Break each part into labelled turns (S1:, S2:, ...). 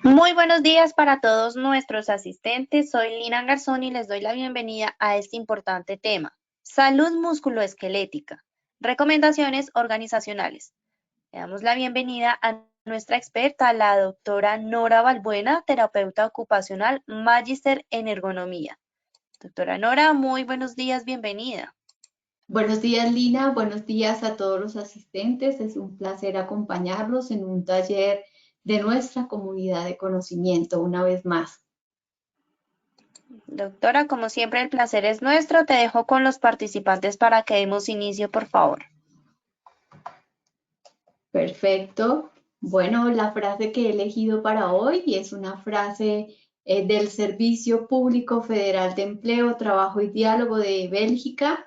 S1: Muy buenos días para todos nuestros asistentes. Soy Lina Garzón y les doy la bienvenida a este importante tema, salud musculoesquelética, recomendaciones organizacionales. Le damos la bienvenida a nuestra experta, la doctora Nora Balbuena, terapeuta ocupacional, magíster en ergonomía. Doctora Nora, muy buenos días, bienvenida.
S2: Buenos días, Lina. Buenos días a todos los asistentes. Es un placer acompañarlos en un taller de nuestra comunidad de conocimiento una vez más.
S1: Doctora, como siempre, el placer es nuestro. Te dejo con los participantes para que demos inicio, por favor.
S2: Perfecto. Bueno, la frase que he elegido para hoy es una frase del Servicio Público Federal de Empleo, Trabajo y Diálogo de Bélgica.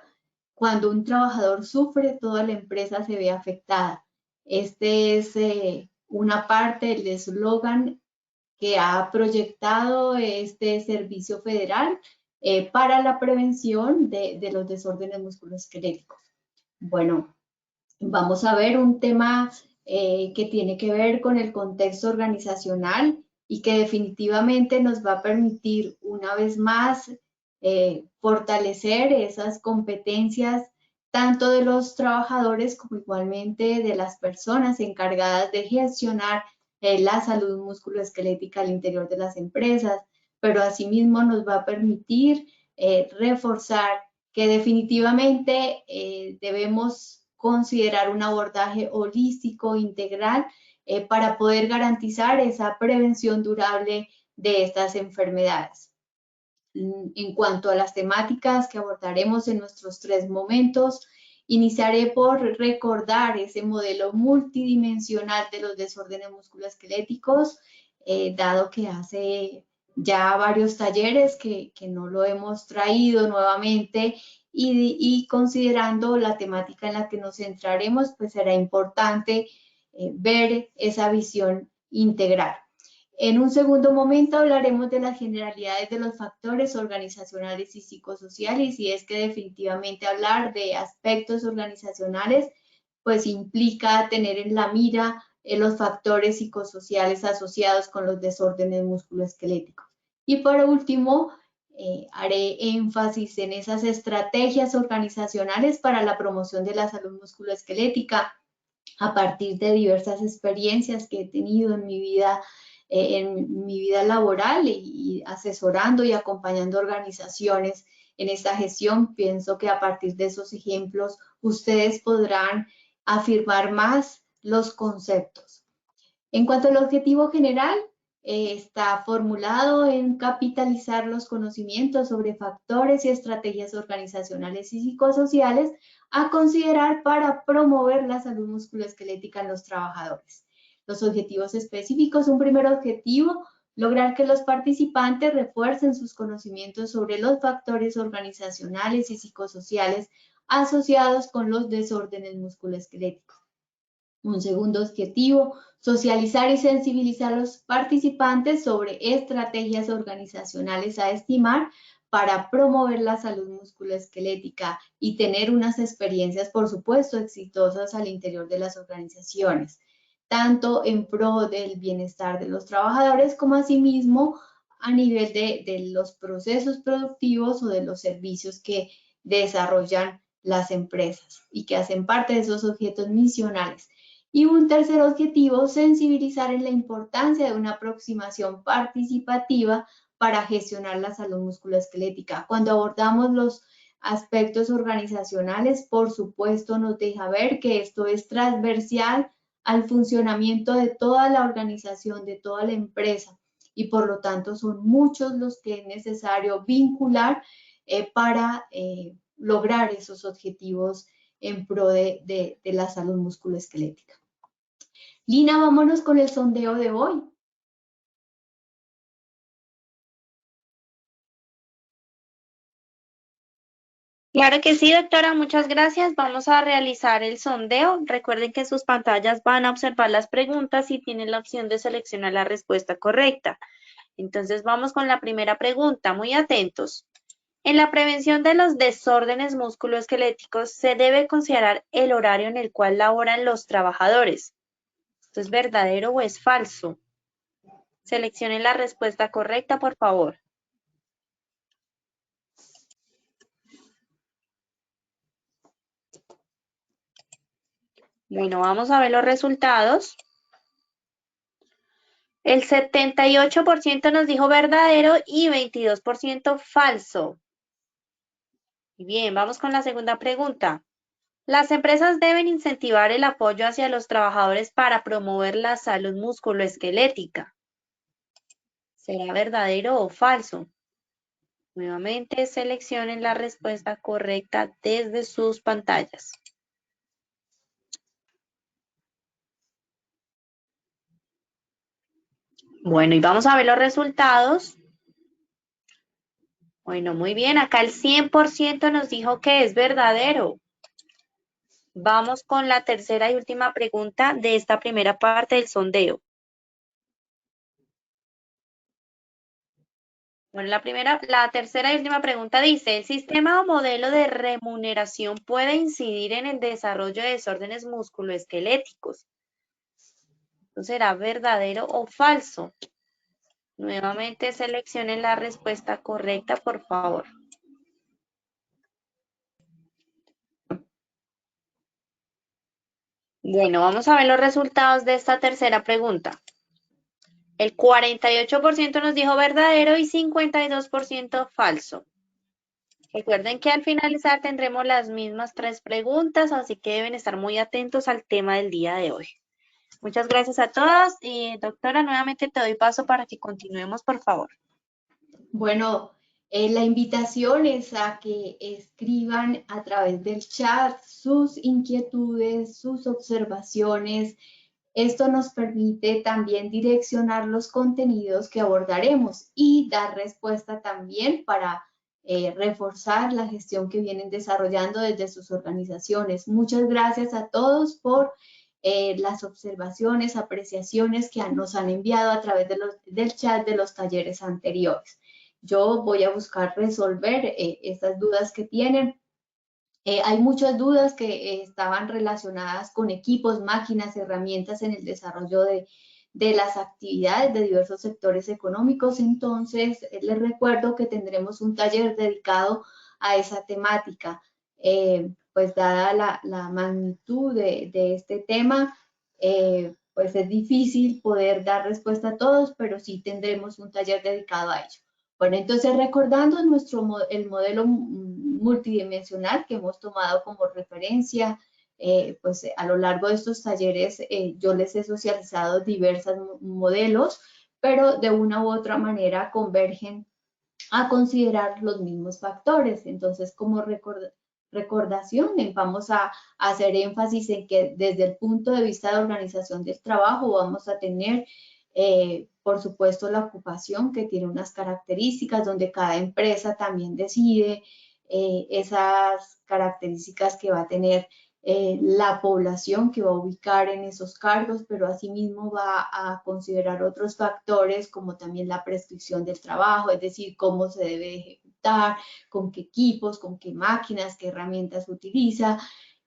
S2: Cuando un trabajador sufre, toda la empresa se ve afectada. Este es una parte del eslogan que ha proyectado este servicio federal para la prevención de los desórdenes musculoesqueléticos. Bueno, vamos a ver un tema que tiene que ver con el contexto organizacional y que definitivamente nos va a permitir una vez más fortalecer esas competencias tanto de los trabajadores como igualmente de las personas encargadas de gestionar la salud musculoesquelética al interior de las empresas, pero asimismo nos va a permitir reforzar que definitivamente debemos considerar un abordaje holístico, integral, para poder garantizar esa prevención durable de estas enfermedades. En cuanto a las temáticas que abordaremos en nuestros 3 momentos, iniciaré por recordar ese modelo multidimensional de los desórdenes musculoesqueléticos, dado que hace ya varios talleres que no lo hemos traído nuevamente y considerando la temática en la que nos centraremos, pues será importante ver esa visión integral. En un segundo momento hablaremos de las generalidades de los factores organizacionales y psicosociales, y es que definitivamente hablar de aspectos organizacionales pues implica tener en la mira los factores psicosociales asociados con los desórdenes musculoesqueléticos. Y por último, haré énfasis en esas estrategias organizacionales para la promoción de la salud musculoesquelética a partir de diversas experiencias que he tenido en mi vida laboral y asesorando y acompañando organizaciones en esta gestión. Pienso que a partir de esos ejemplos ustedes podrán afirmar más los conceptos. En cuanto al objetivo general, está formulado en capitalizar los conocimientos sobre factores y estrategias organizacionales y psicosociales a considerar para promover la salud musculoesquelética en los trabajadores. Los objetivos específicos, un primer objetivo, lograr que los participantes refuercen sus conocimientos sobre los factores organizacionales y psicosociales asociados con los desórdenes musculoesqueléticos. Un segundo objetivo, socializar y sensibilizar a los participantes sobre estrategias organizacionales a estimar para promover la salud musculoesquelética y tener unas experiencias, por supuesto, exitosas al interior de las organizaciones, tanto en pro del bienestar de los trabajadores como asimismo a nivel de los procesos productivos o de los servicios que desarrollan las empresas y que hacen parte de esos objetos misionales. Y un tercer objetivo, sensibilizar en la importancia de una aproximación participativa para gestionar la salud musculoesquelética. Cuando abordamos los aspectos organizacionales, por supuesto, nos deja ver que esto es transversal al funcionamiento de toda la organización, de toda la empresa, y por lo tanto son muchos los que es necesario vincular para lograr esos objetivos en pro de la salud musculoesquelética. Lina, vámonos con el sondeo de hoy.
S1: Claro que sí, doctora, muchas gracias. Vamos a realizar el sondeo. Recuerden que en sus pantallas van a observar las preguntas y tienen la opción de seleccionar la respuesta correcta. Entonces vamos con la primera pregunta, muy atentos. En la prevención de los desórdenes musculoesqueléticos se debe considerar el horario en el cual laboran los trabajadores. ¿Esto es verdadero o es falso? Seleccionen la respuesta correcta, por favor. Bueno, vamos a ver los resultados. El 78% nos dijo verdadero y 22% falso. Bien, vamos con la segunda pregunta. Las empresas deben incentivar el apoyo hacia los trabajadores para promover la salud musculoesquelética. ¿Será verdadero o falso? Nuevamente seleccionen la respuesta correcta desde sus pantallas. Bueno, y vamos a ver los resultados. Bueno, muy bien, acá el 100% nos dijo que es verdadero. Vamos con la tercera y última pregunta de esta primera parte del sondeo. Bueno, la tercera y última pregunta dice, ¿el sistema o modelo de remuneración puede incidir en el desarrollo de desórdenes musculoesqueléticos? ¿Será verdadero o falso? Nuevamente seleccionen la respuesta correcta, por favor. Bueno, vamos a ver los resultados de esta tercera pregunta. El 48% nos dijo verdadero y 52% falso. Recuerden que al finalizar tendremos las mismas 3 preguntas, así que deben estar muy atentos al tema del día de hoy. Muchas gracias a todos y doctora, nuevamente te doy paso para que continuemos, por favor.
S2: Bueno, la invitación es a que escriban a través del chat sus inquietudes, sus observaciones. Esto nos permite también direccionar los contenidos que abordaremos y dar respuesta también para reforzar la gestión que vienen desarrollando desde sus organizaciones. Muchas gracias a todos por las observaciones, apreciaciones que nos han enviado a través del chat de los talleres anteriores. Yo voy a buscar resolver estas dudas que tienen. Hay muchas dudas que estaban relacionadas con equipos, máquinas, herramientas en el desarrollo de las actividades de diversos sectores económicos. Entonces, les recuerdo que tendremos un taller dedicado a esa temática. Pues dada la magnitud de este tema, pues es difícil poder dar respuesta a todos, pero sí tendremos un taller dedicado a ello. Bueno, entonces recordando el modelo multidimensional que hemos tomado como referencia, pues a lo largo de estos talleres yo les he socializado diversos modelos, pero de una u otra manera convergen a considerar los mismos factores. Entonces, como recordación, vamos a hacer énfasis en que desde el punto de vista de organización del trabajo vamos a tener por supuesto, la ocupación que tiene unas características donde cada empresa también decide esas características que va a tener la población que va a ubicar en esos cargos, pero asimismo va a considerar otros factores como también la prescripción del trabajo, es decir, cómo se debe ejecutar, con qué equipos, con qué máquinas, qué herramientas utiliza,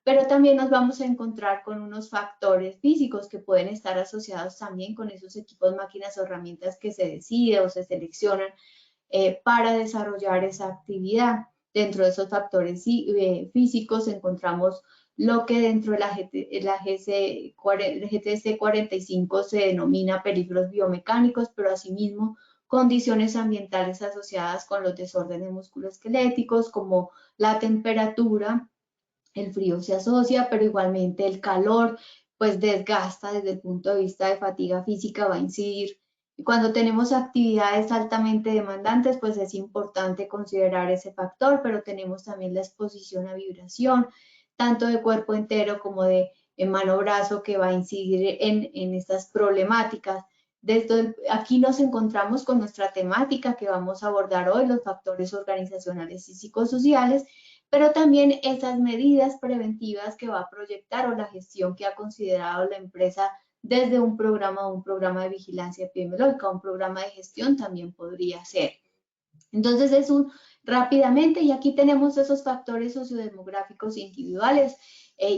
S2: pero también nos vamos a encontrar con unos factores físicos que pueden estar asociados también con esos equipos, máquinas o herramientas que se deciden o se seleccionan para desarrollar esa actividad. Dentro de esos factores físicos encontramos lo que dentro de la GTC 45 se denomina peligros biomecánicos, pero asimismo condiciones ambientales asociadas con los desórdenes musculoesqueléticos como la temperatura. El frío se asocia, pero igualmente el calor pues desgasta desde el punto de vista de fatiga física, va a incidir. Y cuando tenemos actividades altamente demandantes, pues es importante considerar ese factor, pero tenemos también la exposición a vibración, tanto de cuerpo entero como de mano-brazo, que va a incidir en estas problemáticas. Aquí nos encontramos con nuestra temática que vamos a abordar hoy, los factores organizacionales y psicosociales, pero también esas medidas preventivas que va a proyectar o la gestión que ha considerado la empresa desde un programa de vigilancia epidemiológica, un programa de gestión también podría ser. Entonces rápidamente, y aquí tenemos esos factores sociodemográficos individuales.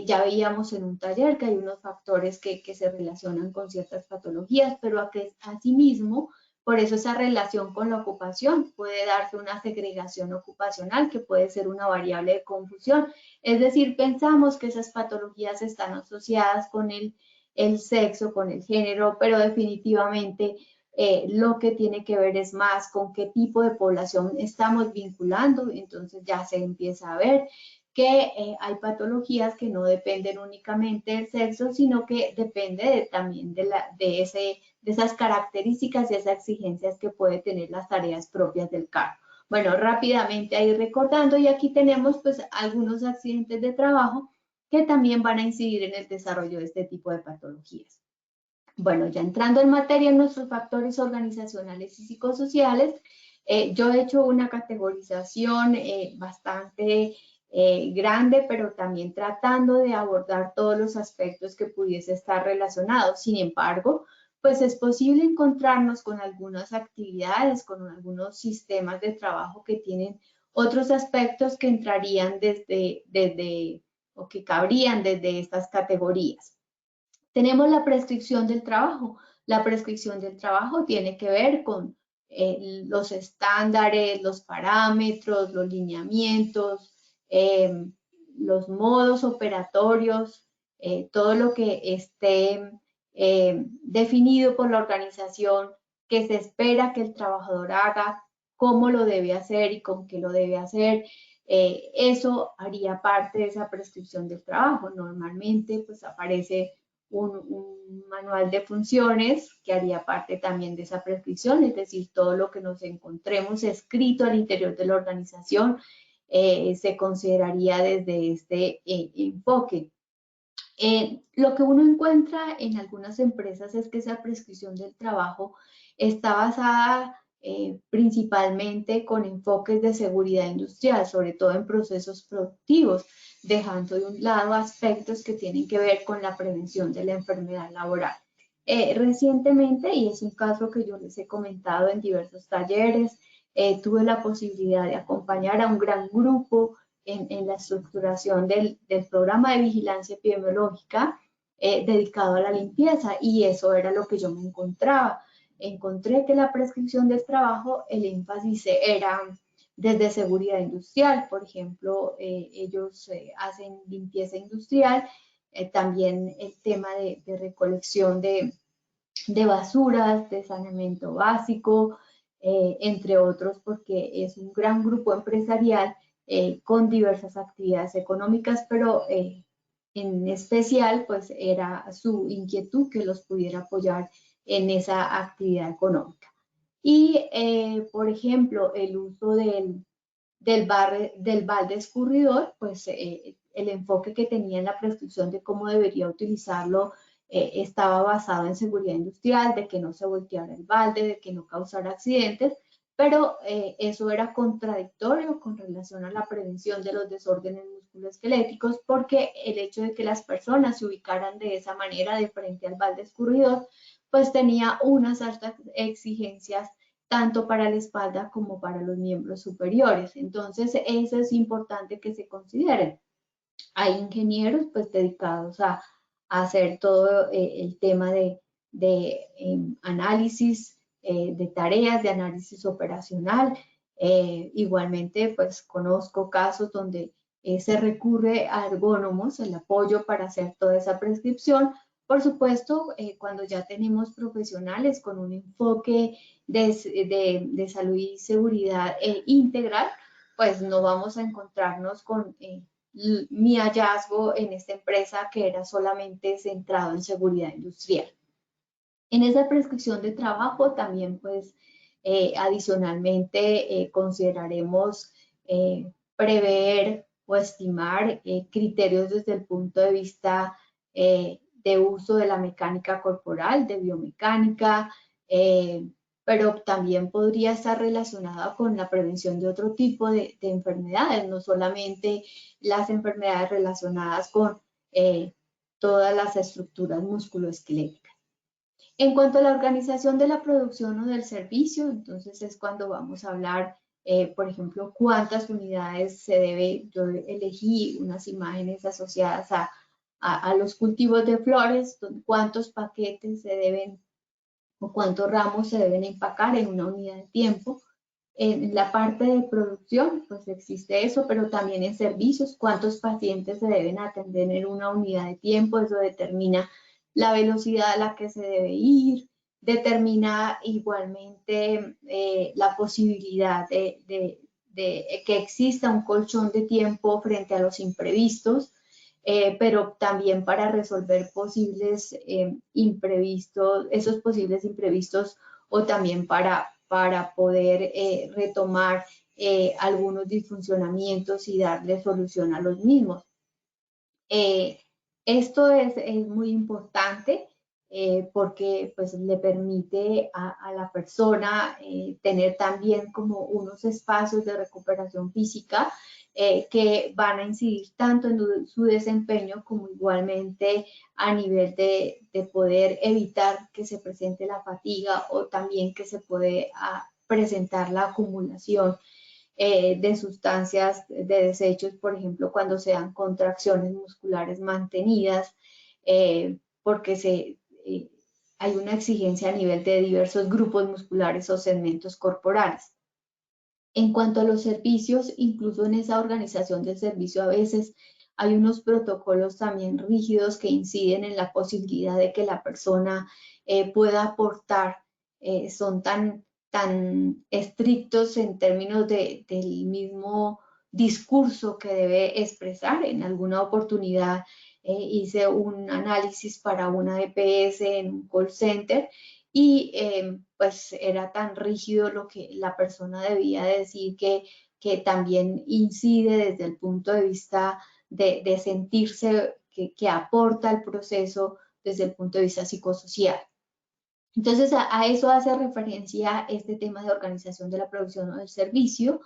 S2: Ya veíamos en un taller que hay unos factores que se relacionan con ciertas patologías, pero asimismo, por eso esa relación con la ocupación puede darse una segregación ocupacional que puede ser una variable de confusión. Es decir, pensamos que esas patologías están asociadas con el sexo, con el género, pero definitivamente lo que tiene que ver es más con qué tipo de población estamos vinculando, entonces ya se empieza a ver que hay patologías que no dependen únicamente del sexo, sino que depende también de esas características y esas exigencias que puede tener las tareas propias del cargo. Bueno, rápidamente ahí recordando, y aquí tenemos pues algunos accidentes de trabajo que también van a incidir en el desarrollo de este tipo de patologías. Bueno, ya entrando en materia en nuestros factores organizacionales y psicosociales, yo he hecho una categorización bastante grande, pero también tratando de abordar todos los aspectos que pudiese estar relacionados. Sin embargo, pues es posible encontrarnos con algunas actividades, con algunos sistemas de trabajo que tienen otros aspectos que entrarían o que cabrían desde estas categorías. Tenemos la prescripción del trabajo. La prescripción del trabajo tiene que ver con los estándares, los parámetros, los lineamientos, los modos operatorios, todo lo que esté definido por la organización, que se espera que el trabajador haga, cómo lo debe hacer y con qué lo debe hacer. Eso haría parte de esa prescripción del trabajo. Normalmente pues aparece un manual de funciones que haría parte también de esa prescripción, es decir, todo lo que nos encontremos escrito al interior de la organización se consideraría desde este enfoque. Lo que uno encuentra en algunas empresas es que esa prescripción del trabajo está basada principalmente con enfoques de seguridad industrial, sobre todo en procesos productivos, dejando de un lado aspectos que tienen que ver con la prevención de la enfermedad laboral. Recientemente, y es un caso que yo les he comentado en diversos talleres, tuve la posibilidad de acompañar a un gran grupo en la estructuración del programa de vigilancia epidemiológica dedicado a la limpieza, y eso era lo que yo me encontraba. Encontré que la prescripción del trabajo, el énfasis era desde seguridad industrial, por ejemplo, ellos hacen limpieza industrial, también el tema de recolección de basuras, de saneamiento básico, entre otros, porque es un gran grupo empresarial con diversas actividades económicas, pero en especial pues era su inquietud que los pudiera apoyar en esa actividad económica. Y por ejemplo, el uso del balde escurridor, pues el enfoque que tenía en la prescripción de cómo debería utilizarlo estaba basado en seguridad industrial, de que no se volteara el balde, de que no causara accidentes, pero eso era contradictorio con relación a la prevención de los desórdenes musculoesqueléticos, porque el hecho de que las personas se ubicaran de esa manera de frente al balde escurridor, pues tenía unas altas exigencias tanto para la espalda como para los miembros superiores. Entonces, eso es importante que se considere. Hay ingenieros pues dedicados a hacer todo el tema de análisis de tareas, de análisis operacional. Igualmente, pues conozco casos donde se recurre a ergónomos, el apoyo para hacer toda esa prescripción. Por supuesto, cuando ya tenemos profesionales con un enfoque de salud y seguridad integral, pues no vamos a encontrarnos con mi hallazgo en esta empresa que era solamente centrado en seguridad industrial. En esa prescripción de trabajo también pues adicionalmente consideraremos prever o estimar criterios desde el punto de vista de uso de la mecánica corporal, de biomecánica, pero también podría estar relacionada con la prevención de otro tipo de enfermedades, no solamente las enfermedades relacionadas con todas las estructuras musculoesqueléticas. En cuanto a la organización de la producción o del servicio, entonces es cuando vamos a hablar por ejemplo, cuántas unidades se debe, yo elegí unas imágenes asociadas a los cultivos de flores, cuántos paquetes se deben o cuántos ramos se deben empacar en una unidad de tiempo. En la parte de producción, pues existe eso, pero también en servicios, cuántos pacientes se deben atender en una unidad de tiempo, eso determina la velocidad a la que se debe ir, determina igualmente la posibilidad de que exista un colchón de tiempo frente a los imprevistos, pero también para resolver posibles imprevistos, esos posibles imprevistos, o también para poder retomar algunos disfuncionamientos y darle solución a los mismos. Esto es muy importante porque pues, le permite a la persona tener también como unos espacios de recuperación física que van a incidir tanto en su desempeño como igualmente a nivel de poder evitar que se presente la fatiga o también que se puede presentar la acumulación de sustancias, de desechos, por ejemplo, cuando se dan contracciones musculares mantenidas, porque hay una exigencia a nivel de diversos grupos musculares o segmentos corporales. En cuanto a los servicios, incluso en esa organización del servicio a veces hay unos protocolos también rígidos que inciden en la posibilidad de que la persona pueda aportar, son tan estrictos en términos del mismo discurso que debe expresar. En alguna oportunidad hice un análisis para una EPS en un call center y pues era tan rígido lo que la persona debía decir que también incide desde el punto de vista de sentirse que aporta al proceso desde el punto de vista psicosocial. Entonces, a eso hace referencia este tema de organización de la producción o del servicio.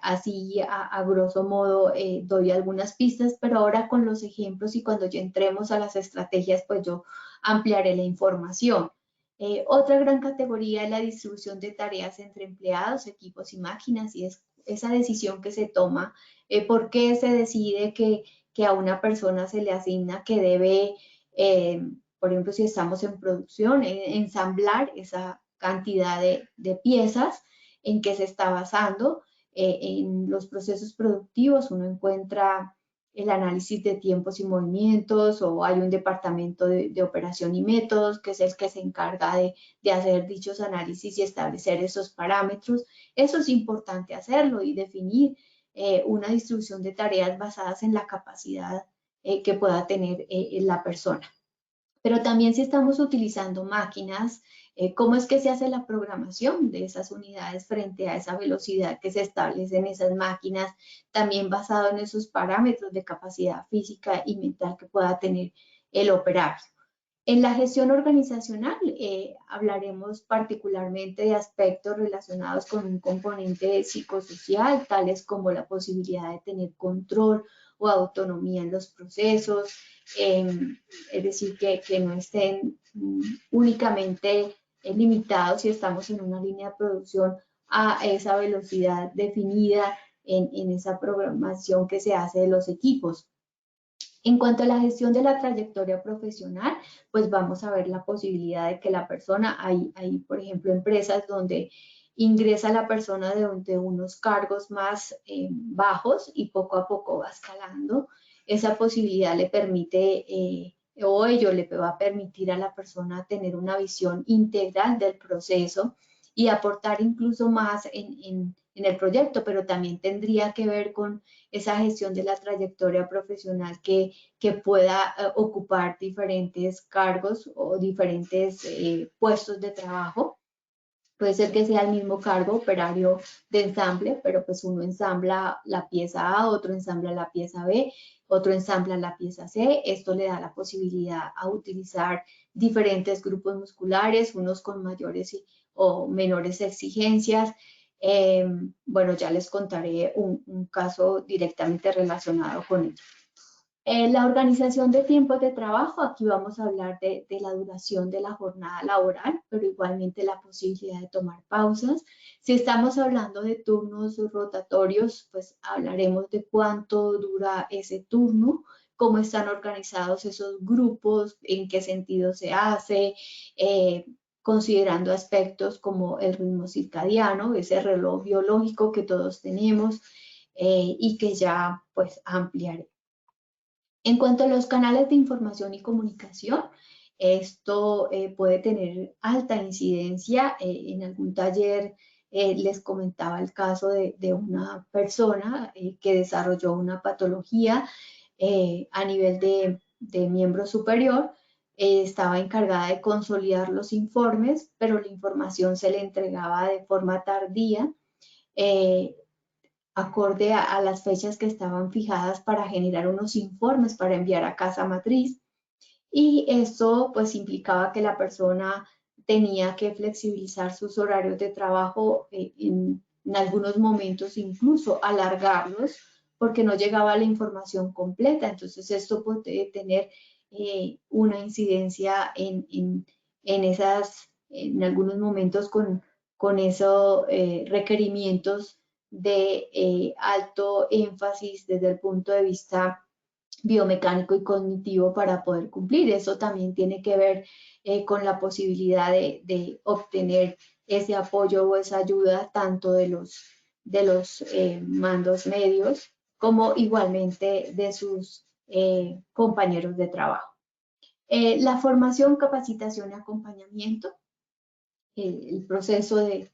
S2: Así, a grosso modo, doy algunas pistas, pero ahora con los ejemplos y cuando ya entremos a las estrategias, pues yo ampliaré la información. Otra gran categoría es la distribución de tareas entre empleados, equipos y máquinas, y es esa decisión que se toma, por qué se decide que a una persona se le asigna que debe por ejemplo, si estamos en producción, ensamblar esa cantidad de piezas, en qué se está basando. En los procesos productivos uno encuentra el análisis de tiempos y movimientos, o hay un departamento de operación y métodos que es el que se encarga de hacer dichos análisis y establecer esos parámetros. Eso es importante hacerlo y definir una distribución de tareas basadas en la capacidad que pueda tener la persona. Pero también si estamos utilizando máquinas, ¿cómo es que se hace la programación de esas unidades frente a esa velocidad que se establece en esas máquinas? También basado en esos parámetros de capacidad física y mental que pueda tener el operario. En la gestión organizacional hablaremos particularmente de aspectos relacionados con un componente psicosocial, tales como la posibilidad de tener control o autonomía en los procesos, es decir, que no estén únicamente limitados si estamos en una línea de producción a esa velocidad definida en esa programación que se hace de los equipos. En cuanto a la gestión de la trayectoria profesional, pues vamos a ver la posibilidad de que la persona, hay por ejemplo, empresas donde ingresa la persona de unos cargos más bajos y poco a poco va escalando. Esa posibilidad le permite, o ello le va a permitir a la persona tener una visión integral del proceso y aportar incluso más en el proyecto, pero también tendría que ver con esa gestión de la trayectoria profesional que pueda ocupar diferentes cargos o diferentes puestos de trabajo. Puede ser que sea el mismo cargo, operario de ensamble, pero pues uno ensambla la pieza A, otro ensambla la pieza B, otro ensambla la pieza C. Esto le da la posibilidad a utilizar diferentes grupos musculares, unos con mayores o menores exigencias. Bueno, ya les contaré un caso directamente relacionado con ello. La organización de tiempos de trabajo, aquí vamos a hablar de la duración de la jornada laboral, pero igualmente la posibilidad de tomar pausas. Si estamos hablando de turnos rotatorios, pues hablaremos de cuánto dura ese turno, cómo están organizados esos grupos, en qué sentido se hace, considerando aspectos como el ritmo circadiano, ese reloj biológico que todos tenemos y que ya pues ampliaré. En cuanto a los canales de información y comunicación, esto puede tener alta incidencia. En algún taller les comentaba el caso de una persona que desarrolló una patología a nivel de miembro superior. Estaba encargada de consolidar los informes, pero la información se le entregaba de forma tardía. Eh, acorde a las fechas que estaban fijadas para generar unos informes para enviar a casa matriz. Y eso pues implicaba que la persona tenía que flexibilizar sus horarios de trabajo, en algunos momentos incluso alargarlos porque no llegaba la información completa. Entonces esto puede tener una incidencia en algunos momentos con esos requerimientos de alto énfasis desde el punto de vista biomecánico y cognitivo para poder cumplir. Eso también tiene que ver con la posibilidad de obtener ese apoyo o esa ayuda tanto de los mandos medios como igualmente de sus compañeros de trabajo. La formación, capacitación y acompañamiento, el proceso de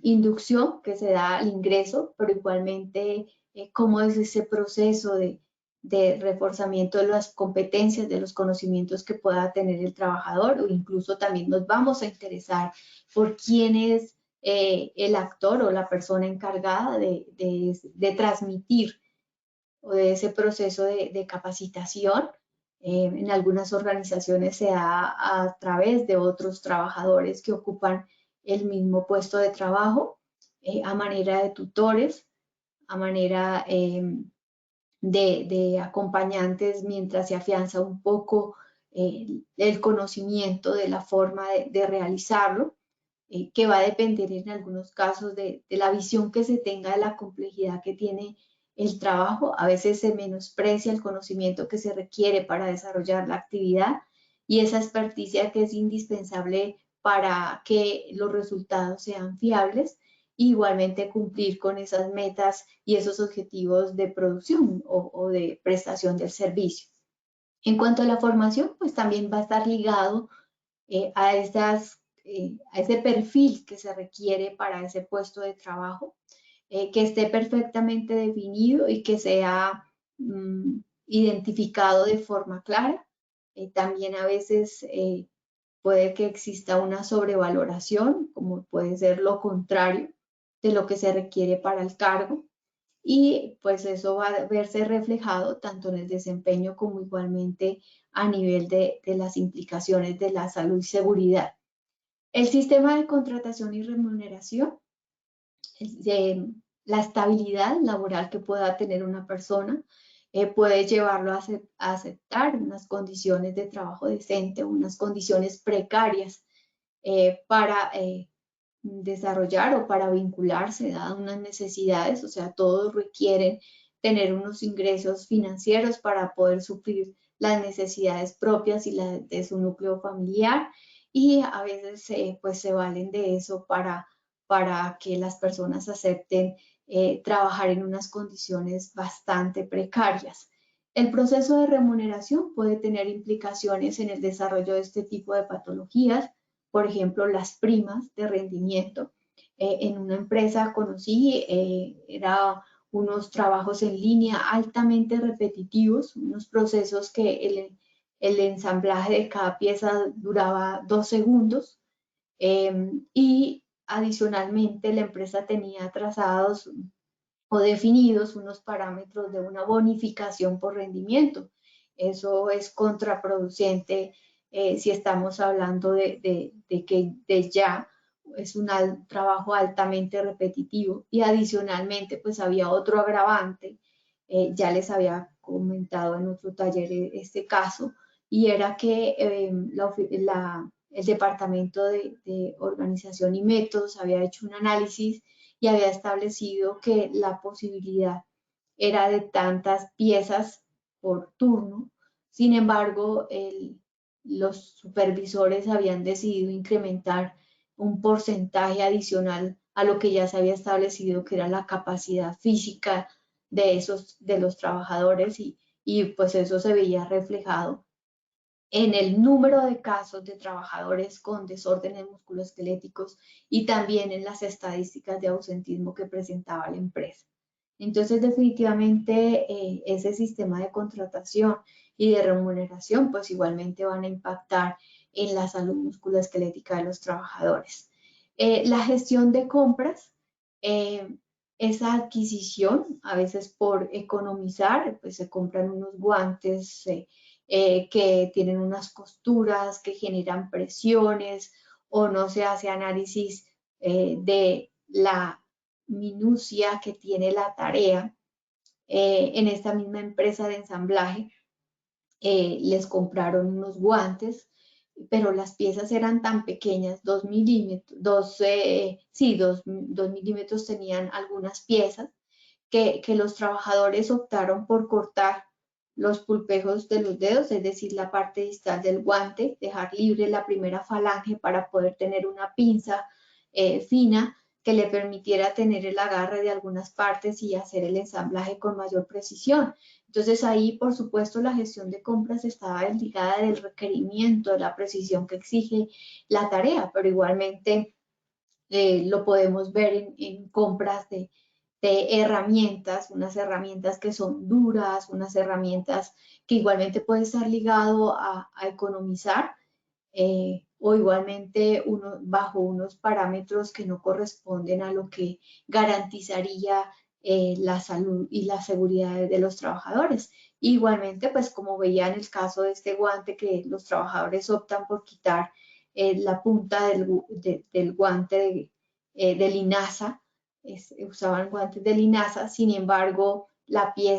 S2: inducción que se da al ingreso, pero igualmente cómo es ese proceso de reforzamiento de las competencias, de los conocimientos que pueda tener el trabajador, o incluso también nos vamos a interesar por quién es el actor o la persona encargada de transmitir o de ese proceso de capacitación. En algunas organizaciones se da a través de otros trabajadores que ocupan el mismo puesto de trabajo, a manera de tutores, a manera de acompañantes mientras se afianza un poco el conocimiento de la forma de realizarlo, que va a depender en algunos casos de la visión que se tenga de la complejidad que tiene el trabajo. A veces se menosprecia el conocimiento que se requiere para desarrollar la actividad y esa experticia que es indispensable para que los resultados sean fiables. Igualmente cumplir con esas metas y esos objetivos de producción o de prestación del servicio. En cuanto a la formación, pues también va a estar ligado a ese perfil que se requiere para ese puesto de trabajo, que esté perfectamente definido y que sea identificado de forma clara. También a veces puede que exista una sobrevaloración, como puede ser lo contrario de lo que se requiere para el cargo. Y pues eso va a verse reflejado tanto en el desempeño como igualmente a nivel de las implicaciones de la salud y seguridad. El sistema de contratación y remuneración, la estabilidad laboral que pueda tener una persona, puede llevarlo a aceptar unas condiciones de trabajo decente, unas condiciones precarias para desarrollar o para vincularse, dadas unas necesidades. O sea, todos requieren tener unos ingresos financieros para poder suplir las necesidades propias y las de su núcleo familiar, y a veces pues se valen de eso para que las personas acepten trabajar en unas condiciones bastante precarias. El proceso de remuneración puede tener implicaciones en el desarrollo de este tipo de patologías. Por ejemplo, las primas de rendimiento. En una empresa conocí, era unos trabajos en línea altamente repetitivos, unos procesos que el ensamblaje de cada pieza duraba 2 segundos, y adicionalmente la empresa tenía trazados o definidos unos parámetros de una bonificación por rendimiento. Eso es contraproducente si estamos hablando de que ya es un trabajo altamente repetitivo, y adicionalmente pues había otro agravante. Ya les había comentado en otro taller este caso, y era que el Departamento de Organización y Métodos había hecho un análisis y había establecido que la posibilidad era de tantas piezas por turno. Sin embargo, los supervisores habían decidido incrementar un porcentaje adicional a lo que ya se había establecido, que era la capacidad física de los trabajadores, y pues eso se veía reflejado en el número de casos de trabajadores con desórdenes musculoesqueléticos y también en las estadísticas de ausentismo que presentaba la empresa. Entonces, definitivamente, ese sistema de contratación y de remuneración, pues igualmente van a impactar en la salud musculoesquelética de los trabajadores. La gestión de compras, esa adquisición, a veces por economizar, pues se compran unos guantes que tienen unas costuras, que generan presiones, o no se hace análisis de la minucia que tiene la tarea. En esta misma empresa de ensamblaje les compraron unos guantes, pero las piezas eran tan pequeñas, 2 milímetros, 2 milímetros tenían algunas piezas, que los trabajadores optaron por cortar los pulpejos de los dedos, es decir, la parte distal del guante, dejar libre la primera falange para poder tener una pinza fina que le permitiera tener el agarre de algunas partes y hacer el ensamblaje con mayor precisión. Entonces ahí, por supuesto, la gestión de compras estaba ligada del requerimiento, de la precisión que exige la tarea, pero igualmente lo podemos ver en compras de herramientas, unas herramientas que son duras, unas herramientas que igualmente puede estar ligado a economizar, o igualmente bajo unos parámetros que no corresponden a lo que garantizaría la salud y la seguridad de los trabajadores. Igualmente, pues como veía en el caso de este guante, que los trabajadores optan por quitar la punta del guante de linaza, usaban guantes de linaza. Sin embargo,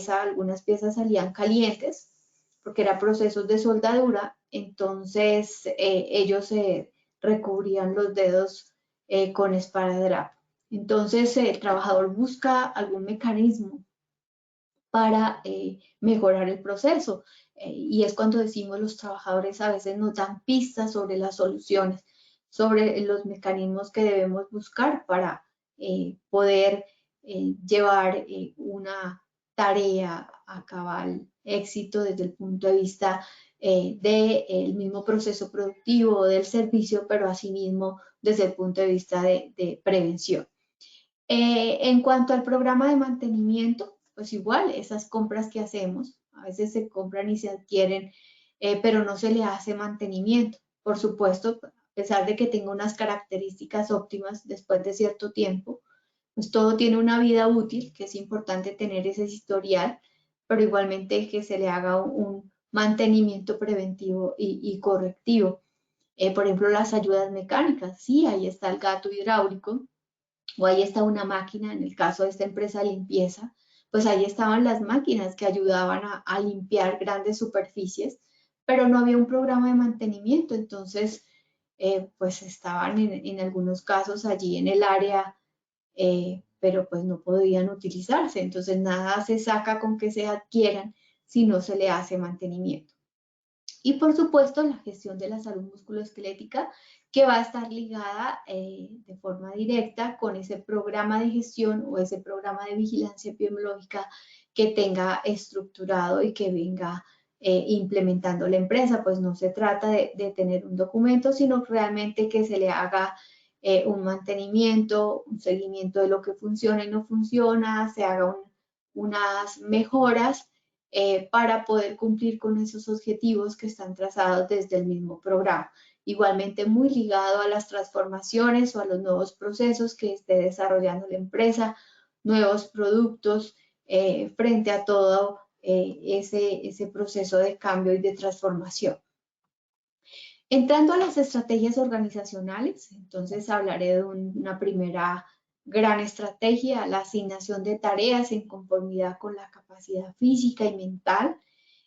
S2: algunas piezas salían calientes porque eran procesos de soldadura, entonces ellos se recubrían los dedos con esparadrapo. Entonces el trabajador busca algún mecanismo para mejorar el proceso, y es cuando decimos los trabajadores a veces nos dan pistas sobre las soluciones, sobre los mecanismos que debemos buscar para poder llevar una tarea a cabal éxito desde el punto de vista del mismo proceso productivo del servicio, pero asimismo desde el punto de vista de prevención. En cuanto al programa de mantenimiento, pues igual, esas compras que hacemos, a veces se compran y se adquieren, pero no se le hace mantenimiento. Por supuesto, a pesar de que tenga unas características óptimas después de cierto tiempo, pues todo tiene una vida útil, que es importante tener ese historial, pero igualmente que se le haga un mantenimiento preventivo y correctivo. Por ejemplo, las ayudas mecánicas, sí, ahí está el gato hidráulico, o ahí está una máquina, en el caso de esta empresa de limpieza, pues ahí estaban las máquinas que ayudaban a limpiar grandes superficies, pero no había un programa de mantenimiento, entonces pues estaban en algunos casos allí en el área, pero pues no podían utilizarse, entonces nada se saca con que se adquieran si no se le hace mantenimiento. Y por supuesto, la gestión de la salud musculoesquelética, que va a estar ligada de forma directa con ese programa de gestión o ese programa de vigilancia epidemiológica que tenga estructurado y que venga implementando la empresa. Pues no se trata de tener un documento, sino realmente que se le haga un mantenimiento, un seguimiento de lo que funciona y no funciona, se haga unas mejoras para poder cumplir con esos objetivos que están trazados desde el mismo programa. Igualmente muy ligado a las transformaciones o a los nuevos procesos que esté desarrollando la empresa, nuevos productos, frente a todo ese proceso de cambio y de transformación. Entrando a las estrategias organizacionales, entonces hablaré de una primera gran estrategia, la asignación de tareas en conformidad con la capacidad física y mental,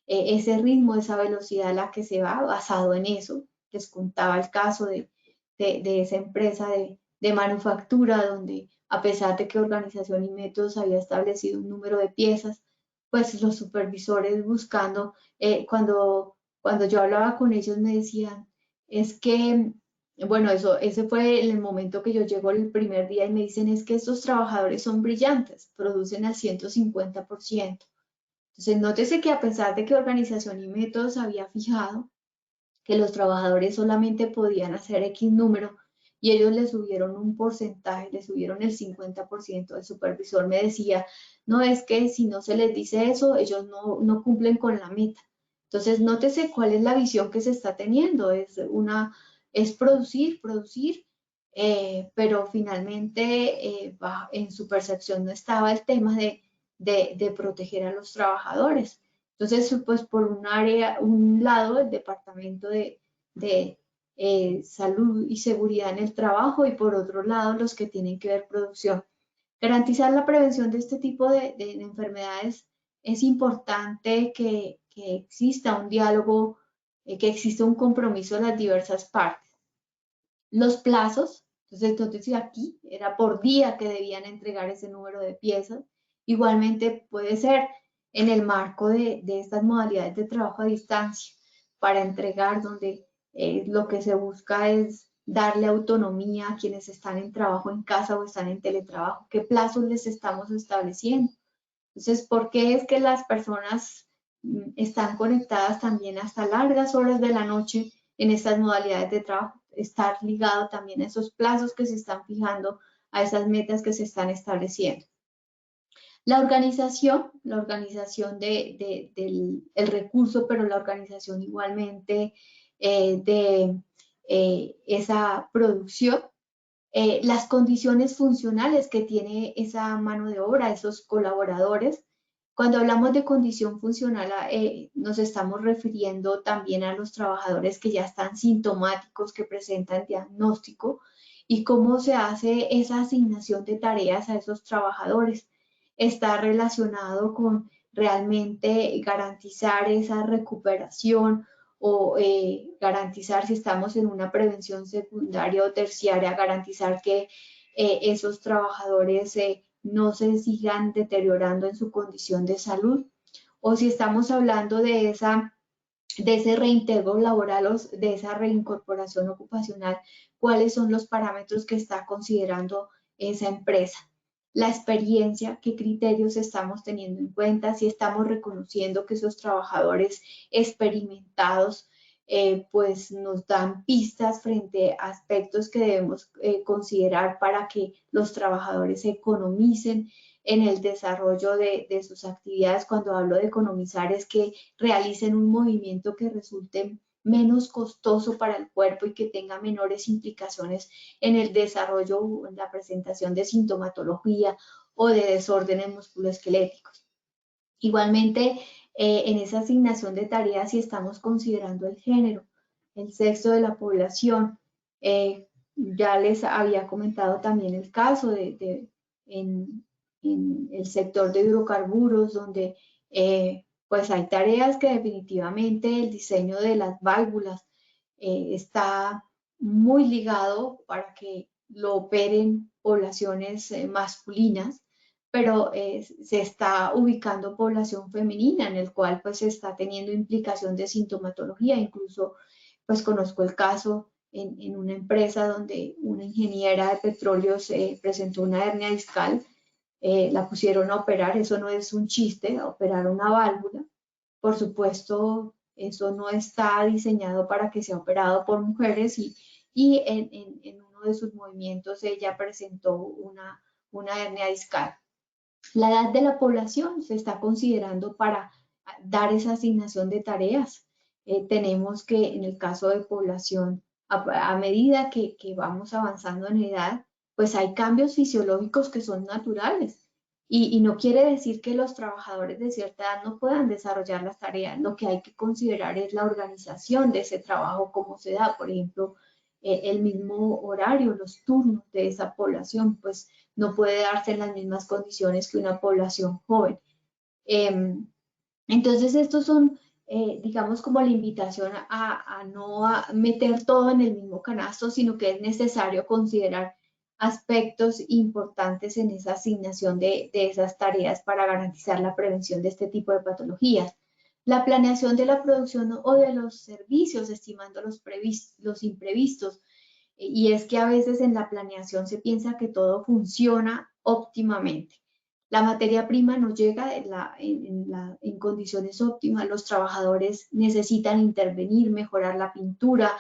S2: ese ritmo, esa velocidad a la que se va, basado en eso. Les contaba el caso de esa empresa de manufactura, donde a pesar de que Organización y Métodos había establecido un número de piezas, pues los supervisores buscando, cuando yo hablaba con ellos me decían, es que, bueno, ese fue el momento que yo llego el primer día y me dicen, es que estos trabajadores son brillantes, producen al 150%. Entonces, nótese que a pesar de que Organización y Métodos había fijado que los trabajadores solamente podían hacer X número y ellos le subieron un porcentaje, le subieron el 50%, el supervisor me decía, no, es que si no se les dice eso, ellos no cumplen con la meta. Entonces, nótese cuál es la visión que se está teniendo, es producir, pero finalmente en su percepción no estaba el tema de proteger a los trabajadores. Entonces, pues por un lado, el Departamento de Salud y Seguridad en el Trabajo y por otro lado, los que tienen que ver producción. Garantizar la prevención de este tipo de enfermedades es importante que exista un diálogo, que exista un compromiso de las diversas partes. Los plazos, entonces aquí era por día que debían entregar ese número de piezas. Igualmente puede ser en el marco de estas modalidades de trabajo a distancia para entregar donde lo que se busca es darle autonomía a quienes están en trabajo en casa o están en teletrabajo. ¿Qué plazos les estamos estableciendo? Entonces, ¿por qué es que las personas están conectadas también hasta largas horas de la noche en estas modalidades de trabajo? Estar ligado también a esos plazos que se están fijando, a esas metas que se están estableciendo. La organización del el recurso, pero la organización igualmente de esa producción, las condiciones funcionales que tiene esa mano de obra, esos colaboradores. Cuando hablamos de condición funcional, nos estamos refiriendo también a los trabajadores que ya están sintomáticos, que presentan diagnóstico y cómo se hace esa asignación de tareas a esos trabajadores. Está relacionado con realmente garantizar esa recuperación o garantizar si estamos en una prevención secundaria o terciaria, garantizar que esos trabajadores no se sigan deteriorando en su condición de salud, o si estamos hablando de ese reintegro laboral o de esa reincorporación ocupacional, cuáles son los parámetros que está considerando esa empresa. La experiencia, qué criterios estamos teniendo en cuenta, si estamos reconociendo que esos trabajadores experimentados pues nos dan pistas frente a aspectos que debemos considerar para que los trabajadores economicen en el desarrollo de sus actividades. Cuando hablo de economizar es que realicen un movimiento que resulte menos costoso para el cuerpo y que tenga menores implicaciones en el desarrollo o en la presentación de sintomatología o de desórdenes musculoesqueléticos. Igualmente, en esa asignación de tareas, si estamos considerando el género, el sexo de la población, ya les había comentado también el caso en el sector de hidrocarburos, donde pues hay tareas que definitivamente el diseño de las válvulas está muy ligado para que lo operen poblaciones masculinas, pero se está ubicando población femenina en el cual pues se está teniendo implicación de sintomatología. Incluso pues conozco el caso en una empresa donde una ingeniera de petróleos presentó una hernia discal, la pusieron a operar, eso no es un chiste, a operar una válvula. Por supuesto, eso no está diseñado para que sea operado por mujeres y en uno de sus movimientos ella presentó una hernia discal. La edad de la población se está considerando para dar esa asignación de tareas. Tenemos que en el caso de población, a medida que vamos avanzando en edad, pues hay cambios fisiológicos que son naturales. Y no quiere decir que los trabajadores de cierta edad no puedan desarrollar las tareas. Lo que hay que considerar es la organización de ese trabajo, cómo se da. Por ejemplo, el mismo horario, los turnos de esa población, pues no puede darse en las mismas condiciones que una población joven. Entonces, estos son, digamos, como la invitación a no meter todo en el mismo canasto, sino que es necesario considerar aspectos importantes en esa asignación de esas tareas para garantizar la prevención de este tipo de patologías. La planeación de la producción o de los servicios, estimando los imprevistos. Y es que a veces en la planeación se piensa que todo funciona óptimamente. La materia prima no llega en condiciones óptimas, los trabajadores necesitan intervenir, mejorar la pintura,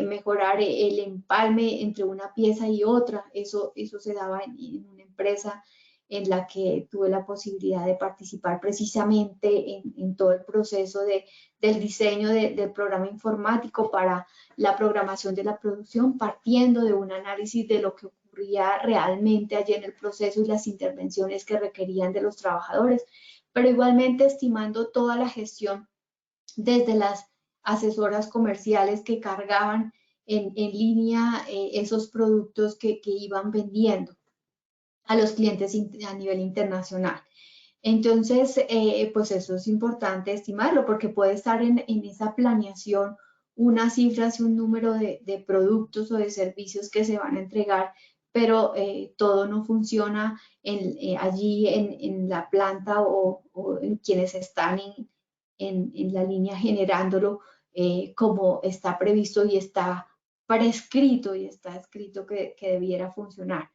S2: mejorar el empalme entre una pieza y otra. Eso se daba en una empresa en la que tuve la posibilidad de participar precisamente en todo el proceso del diseño del programa informático para la programación de la producción, partiendo de un análisis de lo que ocurría realmente allí en el proceso y las intervenciones que requerían de los trabajadores, pero igualmente estimando toda la gestión desde las asesoras comerciales que cargaban en línea esos productos que iban vendiendo a los clientes a nivel internacional. Entonces, pues eso es importante estimarlo porque puede estar en esa planeación unas cifras y un número de productos o de servicios que se van a entregar, pero todo no funciona allí en la planta o en quienes están en la línea generándolo como está previsto y está prescrito y está escrito que debiera funcionar.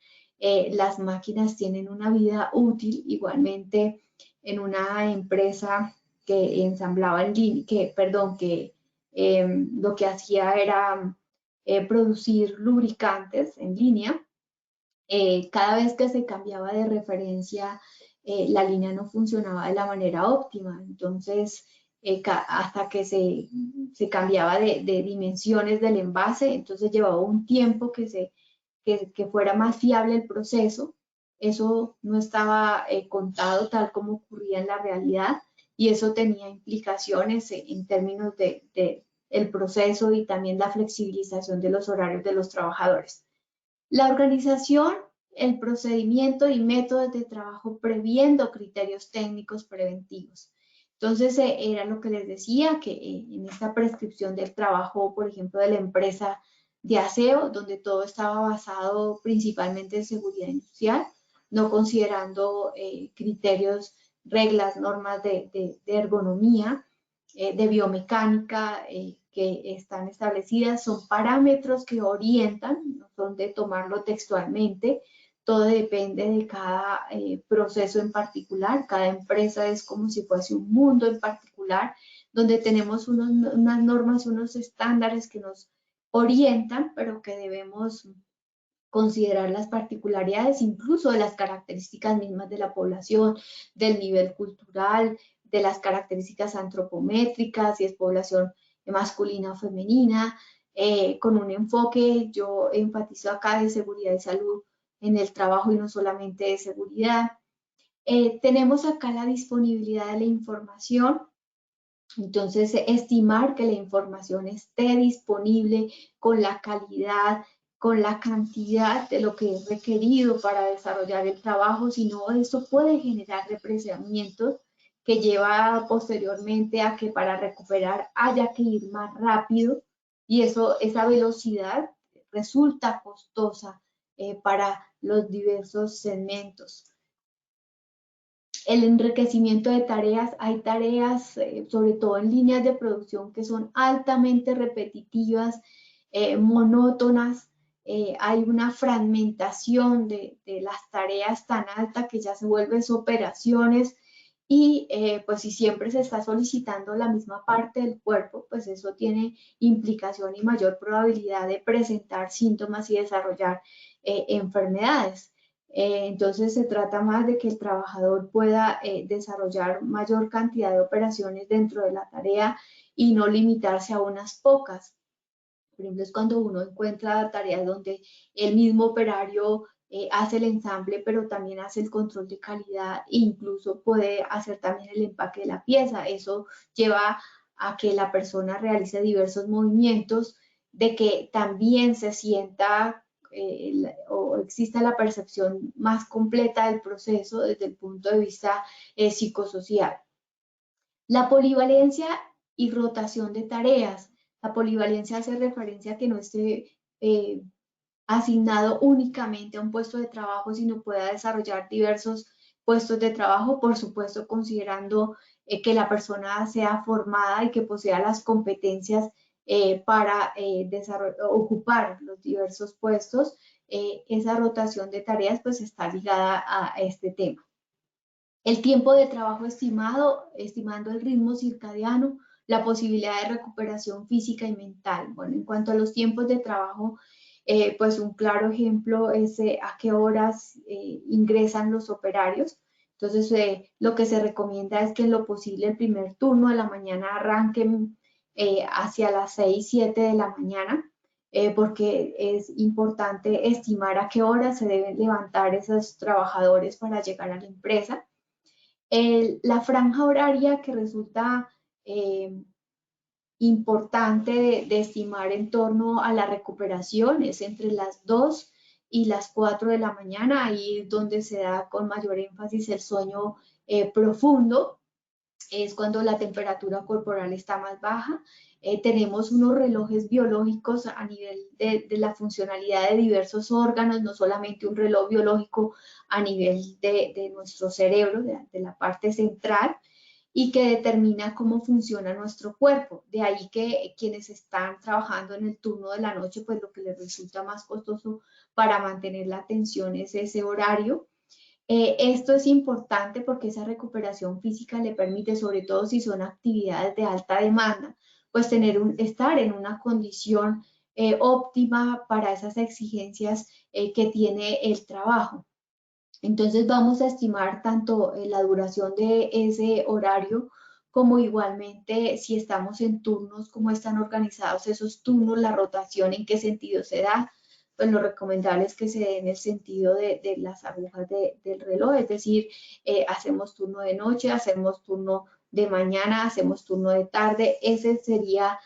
S2: Las máquinas tienen una vida útil igualmente en una empresa que ensamblaba en línea, que lo que hacía era producir lubricantes en línea. Cada vez que se cambiaba de referencia, la línea no funcionaba de la manera óptima. Entonces, hasta que se cambiaba de dimensiones del envase, entonces llevaba un tiempo que fuera más fiable el proceso. Eso no estaba contado tal como ocurría en la realidad y eso tenía implicaciones en términos de el proceso y también la flexibilización de los horarios de los trabajadores. La organización, el procedimiento y métodos de trabajo previendo criterios técnicos preventivos. Entonces, era lo que les decía, que en esta prescripción del trabajo, por ejemplo, de la empresa de aseo, donde todo estaba basado principalmente en seguridad industrial, no considerando criterios, reglas, normas de ergonomía, de biomecánica que están establecidas, son parámetros que orientan, no son de tomarlo textualmente, todo depende de cada proceso en particular, cada empresa es como si fuese un mundo en particular, donde tenemos unas normas, unos estándares que nos orientan, pero que debemos considerar las particularidades, incluso de las características mismas de la población, del nivel cultural, de las características antropométricas, si es población masculina o femenina, con un enfoque, yo enfatizo acá de seguridad y salud en el trabajo y no solamente de seguridad. Tenemos acá la disponibilidad de la información, entonces estimar que la información esté disponible con la calidad, con la cantidad de lo que es requerido para desarrollar el trabajo, si no, eso puede generar represamientos que lleva posteriormente a que para recuperar haya que ir más rápido y esa velocidad resulta costosa para los diversos segmentos. El enriquecimiento de tareas, hay tareas, sobre todo en líneas de producción, que son altamente repetitivas, monótonas, hay una fragmentación de las tareas tan alta que ya se vuelven operaciones y pues si siempre se está solicitando la misma parte del cuerpo, pues eso tiene implicación y mayor probabilidad de presentar síntomas y desarrollar enfermedades. Entonces se trata más de que el trabajador pueda desarrollar mayor cantidad de operaciones dentro de la tarea y no limitarse a unas pocas. Por ejemplo, es cuando uno encuentra tareas donde el mismo operario hace el ensamble, pero también hace el control de calidad e incluso puede hacer también el empaque de la pieza. Eso lleva a que la persona realice diversos movimientos de que también se sienta o exista la percepción más completa del proceso desde el punto de vista psicosocial. La polivalencia y rotación de tareas. La polivalencia hace referencia a que no esté asignado únicamente a un puesto de trabajo, sino pueda desarrollar diversos puestos de trabajo, por supuesto considerando que la persona sea formada y que posea las competencias para ocupar los diversos puestos. Esa rotación de tareas pues está ligada a este tema. El tiempo de trabajo estimado, estimando el ritmo circadiano, la posibilidad de recuperación física y mental. Bueno, en cuanto a los tiempos de trabajo, pues un claro ejemplo es a qué horas ingresan los operarios. Entonces, lo que se recomienda es que en lo posible el primer turno de la mañana arranquen hacia las 6, 7 de la mañana, porque es importante estimar a qué horas se deben levantar esos trabajadores para llegar a la empresa. La franja horaria que resulta importante de estimar en torno a la recuperación es entre las 2 y las 4 de la mañana, ahí donde se da con mayor énfasis el sueño profundo, es cuando la temperatura corporal está más baja. Tenemos unos relojes biológicos a nivel de la funcionalidad de diversos órganos, no solamente un reloj biológico a nivel de nuestro cerebro, de la parte central, y que determina cómo funciona nuestro cuerpo. De ahí que quienes están trabajando en el turno de la noche, pues lo que les resulta más costoso para mantener la atención es ese horario. Esto es importante porque esa recuperación física le permite, sobre todo si son actividades de alta demanda, pues estar en una condición óptima para esas exigencias que tiene el trabajo. Entonces vamos a estimar tanto la duración de ese horario como igualmente si estamos en turnos, cómo están organizados esos turnos, la rotación, en qué sentido se da. Pues lo recomendable es que se dé en el sentido de las agujas del reloj, es decir, hacemos turno de noche, hacemos turno de mañana, hacemos turno de tarde. Ese sería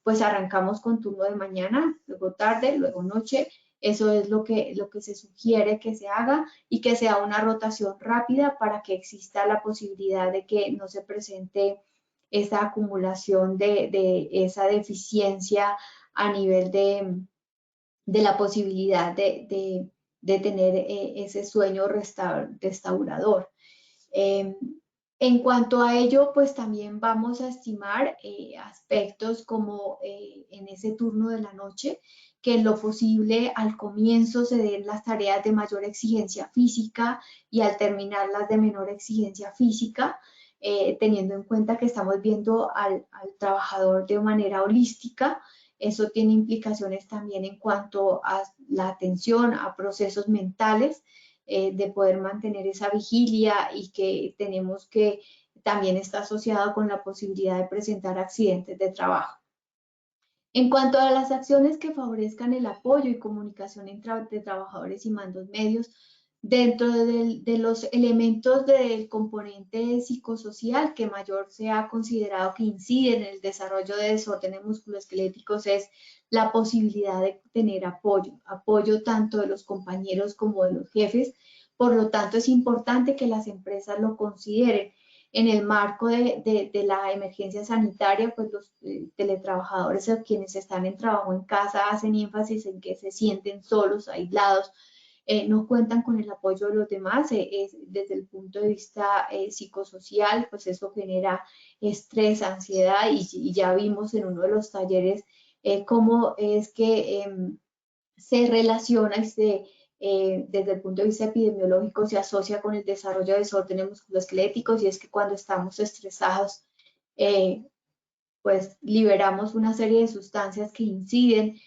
S2: pues arrancamos con turno de mañana, luego tarde, luego noche. Eso es lo que se sugiere que se haga y que sea una rotación rápida para que exista la posibilidad de que no se presente esa acumulación de esa deficiencia a nivel de la posibilidad de tener ese sueño restaurador. En cuanto a ello, pues también vamos a estimar aspectos como en ese turno de la noche, que en lo posible al comienzo se den las tareas de mayor exigencia física y al terminar las de menor exigencia física, teniendo en cuenta que estamos viendo al trabajador de manera holística. Eso tiene implicaciones también en cuanto a la atención a procesos mentales, de poder mantener esa vigilia y que tenemos que también está asociado con la posibilidad de presentar accidentes de trabajo. En cuanto a las acciones que favorezcan el apoyo y comunicación entre trabajadores y mandos medios, dentro de los elementos del componente psicosocial que mayor se ha considerado que incide en el desarrollo de desórdenes musculoesqueléticos es la posibilidad de tener apoyo tanto de los compañeros como de los jefes. Por lo tanto, es importante que las empresas lo consideren. En el marco de la emergencia sanitaria, pues los teletrabajadores o quienes están en trabajo en casa hacen énfasis en que se sienten solos, aislados, no cuentan con el apoyo de los demás. Desde el punto de vista psicosocial, pues eso genera estrés, ansiedad y ya vimos en uno de los talleres cómo es que se relaciona desde el punto de vista epidemiológico se asocia con el desarrollo de desórdenes musculoesqueléticos y es que cuando estamos estresados, pues liberamos una serie de sustancias que inciden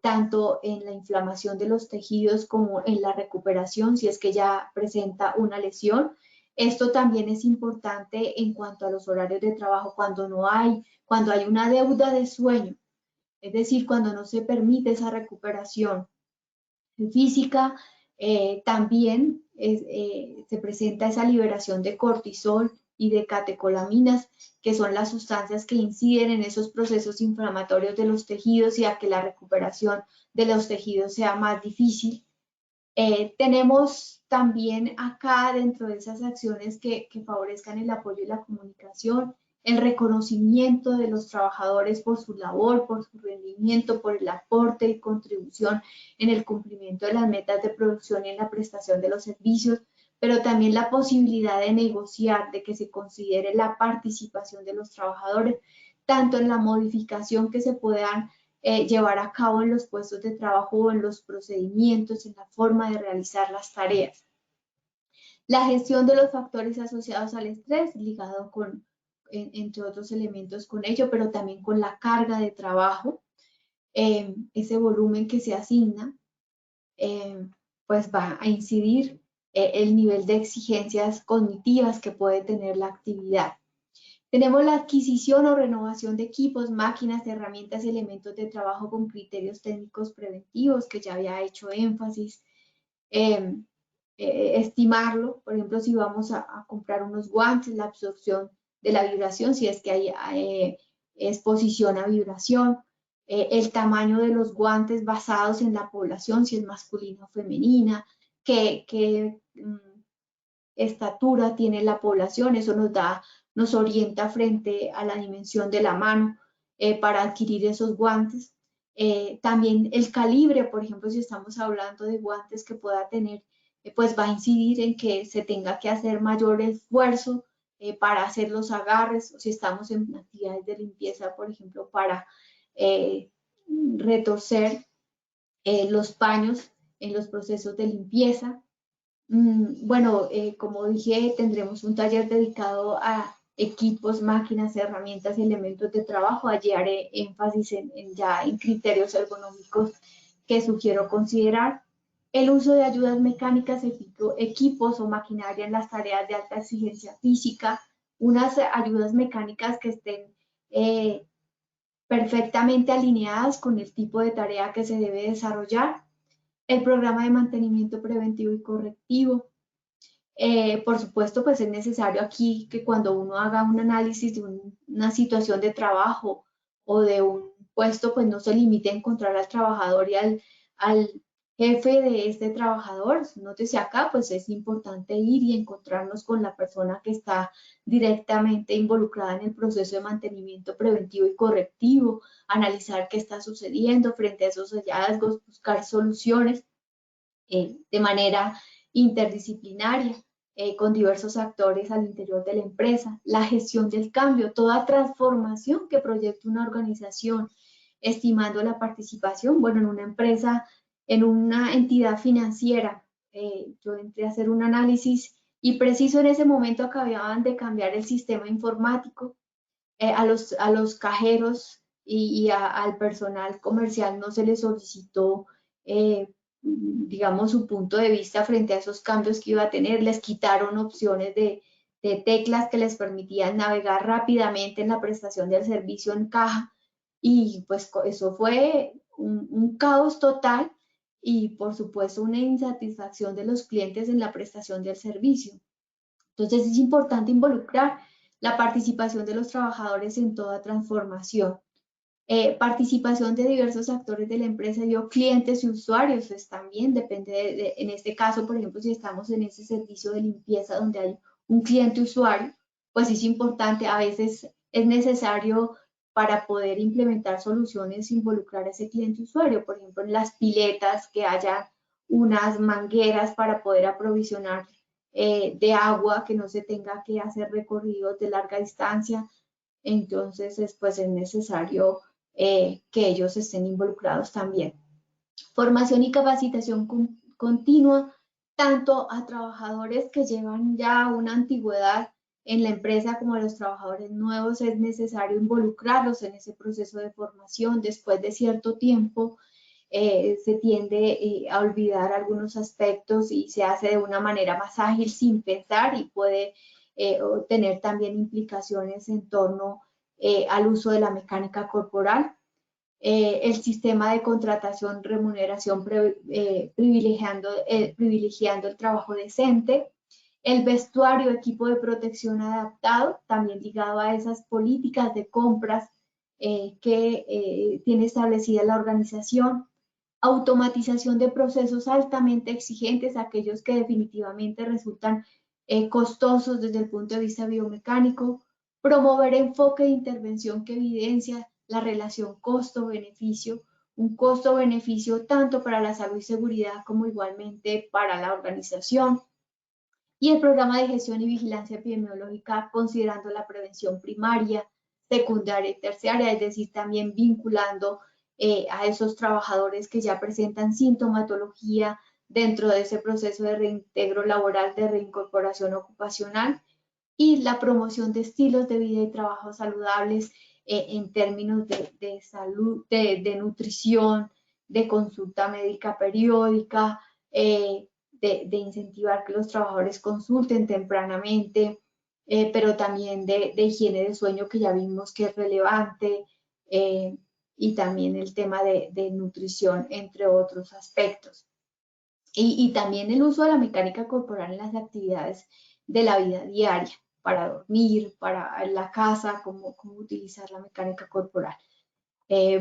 S2: tanto en la inflamación de los tejidos como en la recuperación si es que ya presenta una lesión. Esto también es importante en cuanto a los horarios de trabajo cuando hay una deuda de sueño, es decir, cuando no se permite esa recuperación física, también se presenta esa liberación de cortisol y de catecolaminas, que son las sustancias que inciden en esos procesos inflamatorios de los tejidos y a que la recuperación de los tejidos sea más difícil. Tenemos también acá, dentro de esas acciones que favorezcan el apoyo y la comunicación, el reconocimiento de los trabajadores por su labor, por su rendimiento, por el aporte y contribución en el cumplimiento de las metas de producción y en la prestación de los servicios, pero también la posibilidad de negociar, de que se considere la participación de los trabajadores, tanto en la modificación que se puedan llevar a cabo en los puestos de trabajo o en los procedimientos, en la forma de realizar las tareas. La gestión de los factores asociados al estrés, ligado con, entre otros elementos con ello, pero también con la carga de trabajo, ese volumen que se asigna, pues va a incidir el nivel de exigencias cognitivas que puede tener la actividad. Tenemos la adquisición o renovación de equipos, máquinas, herramientas y elementos de trabajo con criterios técnicos preventivos, que ya había hecho énfasis. Estimarlo, por ejemplo, si vamos a comprar unos guantes, la absorción de la vibración, si es que hay exposición a vibración, el tamaño de los guantes basados en la población, si es masculina o femenina, qué estatura tiene la población, eso nos orienta frente a la dimensión de la mano para adquirir esos guantes. También el calibre, por ejemplo, si estamos hablando de guantes que pueda tener, pues va a incidir en que se tenga que hacer mayor esfuerzo para hacer los agarres, o si estamos en actividades de limpieza, por ejemplo, para retorcer los paños en los procesos de limpieza. Bueno, como dije, tendremos un taller dedicado a equipos, máquinas, herramientas y elementos de trabajo. Allí haré énfasis ya en criterios ergonómicos que sugiero considerar. El uso de ayudas mecánicas, equipos o maquinaria en las tareas de alta exigencia física. Unas ayudas mecánicas que estén perfectamente alineadas con el tipo de tarea que se debe desarrollar. El programa de mantenimiento preventivo y correctivo. Por supuesto, pues es necesario aquí que cuando uno haga un análisis de una situación de trabajo o de un puesto, pues no se limite a encontrar al trabajador y al jefe de este trabajador. Nótese acá, pues es importante ir y encontrarnos con la persona que está directamente involucrada en el proceso de mantenimiento preventivo y correctivo, analizar qué está sucediendo frente a esos hallazgos, buscar soluciones de manera interdisciplinaria, con diversos actores al interior de la empresa, la gestión del cambio, toda transformación que proyecte una organización, estimando la participación, bueno, en una empresa, en una entidad financiera. Yo entré a hacer un análisis y preciso en ese momento acababan de cambiar el sistema informático. A los cajeros y al personal comercial no se les solicitó digamos, su punto de vista frente a esos cambios que iba a tener. Les quitaron opciones de teclas que les permitían navegar rápidamente en la prestación del servicio en caja, y pues eso fue un caos total y por supuesto una insatisfacción de los clientes en la prestación del servicio. Entonces es importante involucrar la participación de los trabajadores en toda transformación. Participación de diversos actores de la empresa, yo clientes y usuarios, pues también depende en este caso, por ejemplo, si estamos en ese servicio de limpieza donde hay un cliente usuario, pues es importante, a veces es necesario para poder implementar soluciones involucrar a ese cliente usuario, por ejemplo, en las piletas, que haya unas mangueras para poder aprovisionar de agua, que no se tenga que hacer recorridos de larga distancia. Entonces, pues es necesario que ellos estén involucrados también. Formación y capacitación continua, tanto a trabajadores que llevan ya una antigüedad en la empresa como a los trabajadores nuevos. Es necesario involucrarlos en ese proceso de formación. Después de cierto tiempo se tiende a olvidar algunos aspectos y se hace de una manera más ágil sin pensar, y puede tener también implicaciones en torno al uso de la mecánica corporal. El sistema de contratación, remuneración privilegiando el trabajo decente, El vestuario, equipo de protección adaptado, también ligado a esas políticas de compras que tiene establecida la organización. Automatización de procesos altamente exigentes, aquellos que definitivamente resultan costosos desde el punto de vista biomecánico. Promover enfoque de intervención que evidencia la relación costo-beneficio, un costo-beneficio tanto para la salud y seguridad como igualmente para la organización. Y el programa de gestión y vigilancia epidemiológica considerando la prevención primaria, secundaria y terciaria, es decir, también vinculando a esos trabajadores que ya presentan sintomatología dentro de ese proceso de reintegro laboral, de reincorporación ocupacional, y la promoción de estilos de vida y trabajo saludables en términos de salud, de nutrición, de consulta médica periódica, de incentivar que los trabajadores consulten tempranamente, pero también de higiene de sueño, que ya vimos que es relevante, y también el tema de nutrición, entre otros aspectos. Y también el uso de la mecánica corporal en las actividades de la vida diaria, para dormir, para la casa, cómo utilizar la mecánica corporal.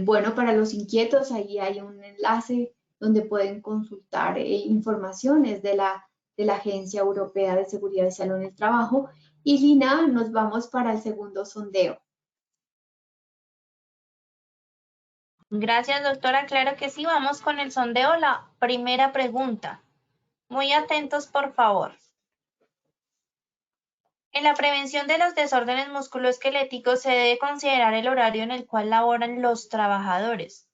S2: Bueno, para los inquietos, ahí hay un enlace donde pueden consultar informaciones de la Agencia Europea de Seguridad y Salud en el Trabajo. Y Lina, nos vamos para el segundo sondeo.
S1: Gracias, doctora. Claro que sí. Vamos con el sondeo. La primera pregunta. Muy atentos, por favor. En la prevención de los desórdenes musculoesqueléticos se debe considerar el horario en el cual laboran los trabajadores.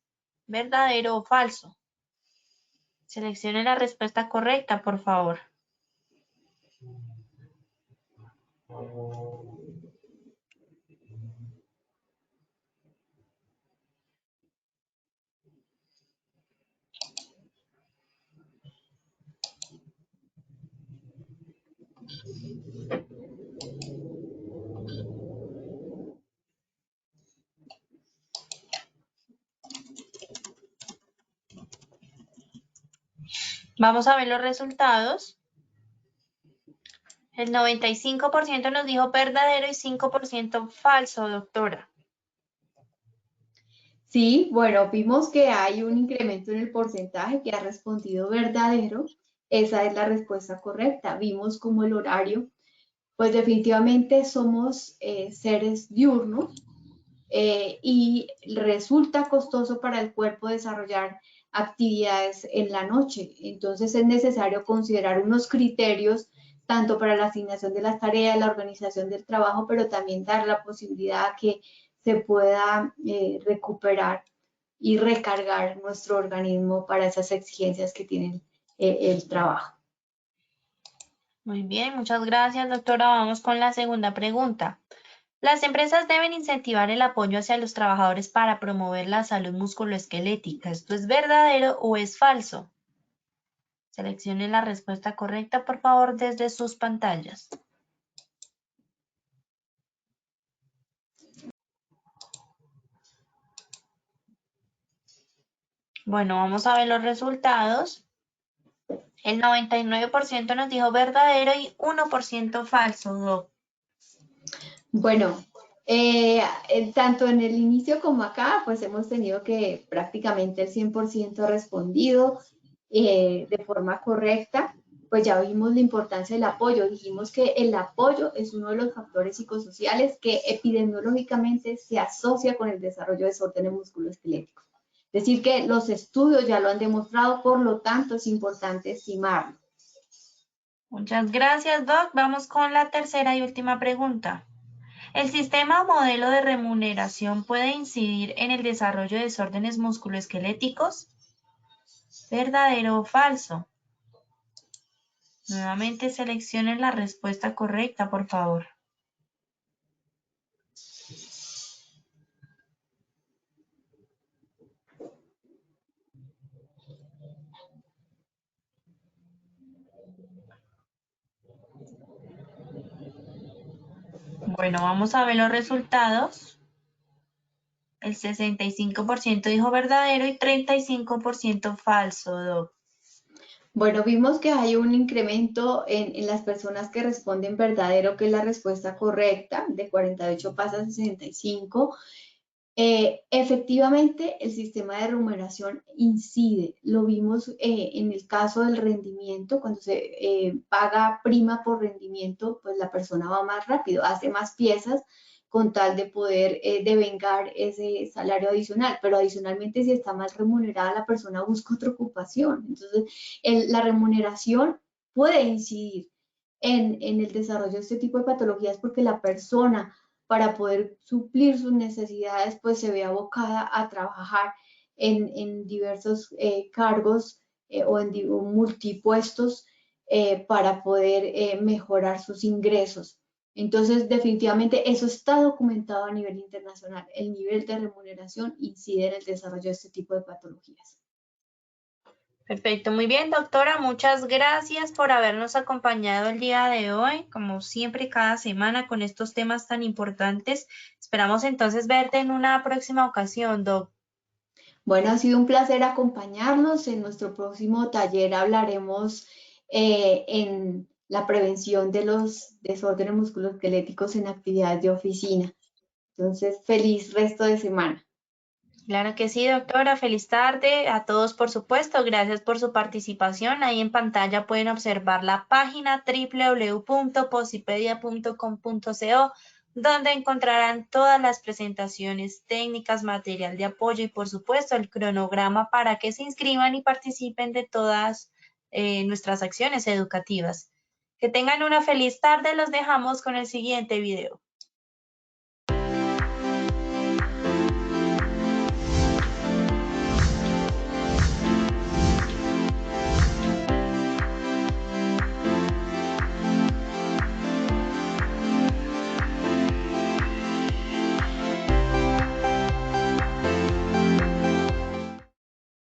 S1: ¿Verdadero o falso? Seleccione la respuesta correcta, por favor. Vamos a ver los resultados. El 95% nos dijo verdadero y 5% falso, doctora.
S2: Sí, bueno, vimos que hay un incremento en el porcentaje que ha respondido verdadero. Esa es la respuesta correcta. Vimos como el horario, pues definitivamente somos seres diurnos, y resulta costoso para el cuerpo desarrollar actividades en la noche. Entonces es necesario considerar unos criterios tanto para la asignación de las tareas, la organización del trabajo, pero también dar la posibilidad a que se pueda recuperar y recargar nuestro organismo para esas exigencias que tiene el trabajo.
S1: Muy bien, muchas gracias, doctora. Vamos con la segunda pregunta. Las empresas deben incentivar el apoyo hacia los trabajadores para promover la salud musculoesquelética. ¿Esto es verdadero o es falso? Seleccione la respuesta correcta, por favor, desde sus pantallas. Bueno, vamos a ver los resultados. El 99% nos dijo verdadero y 1% falso, Doc.
S2: Bueno, tanto en el inicio como acá, pues hemos tenido que prácticamente el 100% respondido de forma correcta. Pues ya vimos la importancia del apoyo. Dijimos que el apoyo es uno de los factores psicosociales que epidemiológicamente se asocia con el desarrollo de desórdenes musculoesqueléticos. Es decir, que los estudios ya lo han demostrado, por lo tanto es importante estimarlo.
S1: Muchas gracias, Doc. Vamos con la tercera y última pregunta. ¿El sistema o modelo de remuneración puede incidir en el desarrollo de desórdenes musculoesqueléticos? ¿Verdadero o falso? Nuevamente seleccionen la respuesta correcta, por favor. Bueno, vamos a ver los resultados. El 65% dijo verdadero y 35% falso, Doc.
S2: Bueno, vimos que hay un incremento en las personas que responden verdadero, que es la respuesta correcta, de 48 pasa a 65. Efectivamente, el sistema de remuneración incide. Lo vimos en el caso del rendimiento, cuando se paga prima por rendimiento, pues la persona va más rápido, hace más piezas con tal de poder devengar ese salario adicional. Pero adicionalmente, si está más remunerada, la persona busca otra ocupación. Entonces, la remuneración puede incidir en el desarrollo de este tipo de patologías porque la persona para poder suplir sus necesidades, pues se ve abocada a trabajar en diversos cargos o en multipuestos para poder mejorar sus ingresos. Entonces, definitivamente eso está documentado a nivel internacional. El nivel de remuneración incide en el desarrollo de este tipo de patologías.
S1: Perfecto, muy bien, doctora. Muchas gracias por habernos acompañado el día de hoy, como siempre, cada semana con estos temas tan importantes. Esperamos entonces verte en una próxima ocasión, doc.
S2: Bueno, ha sido un placer acompañarnos. En nuestro próximo taller hablaremos en la prevención de los desórdenes musculoesqueléticos en actividades de oficina. Entonces, feliz resto de semana.
S1: Claro que sí, doctora. Feliz tarde a todos, por supuesto. Gracias por su participación. Ahí en pantalla pueden observar la página www.posipedia.com.co, donde encontrarán todas las presentaciones técnicas, material de apoyo y, por supuesto, el cronograma para que se inscriban y participen de todas nuestras acciones educativas. Que tengan una feliz tarde. Los dejamos con el siguiente video.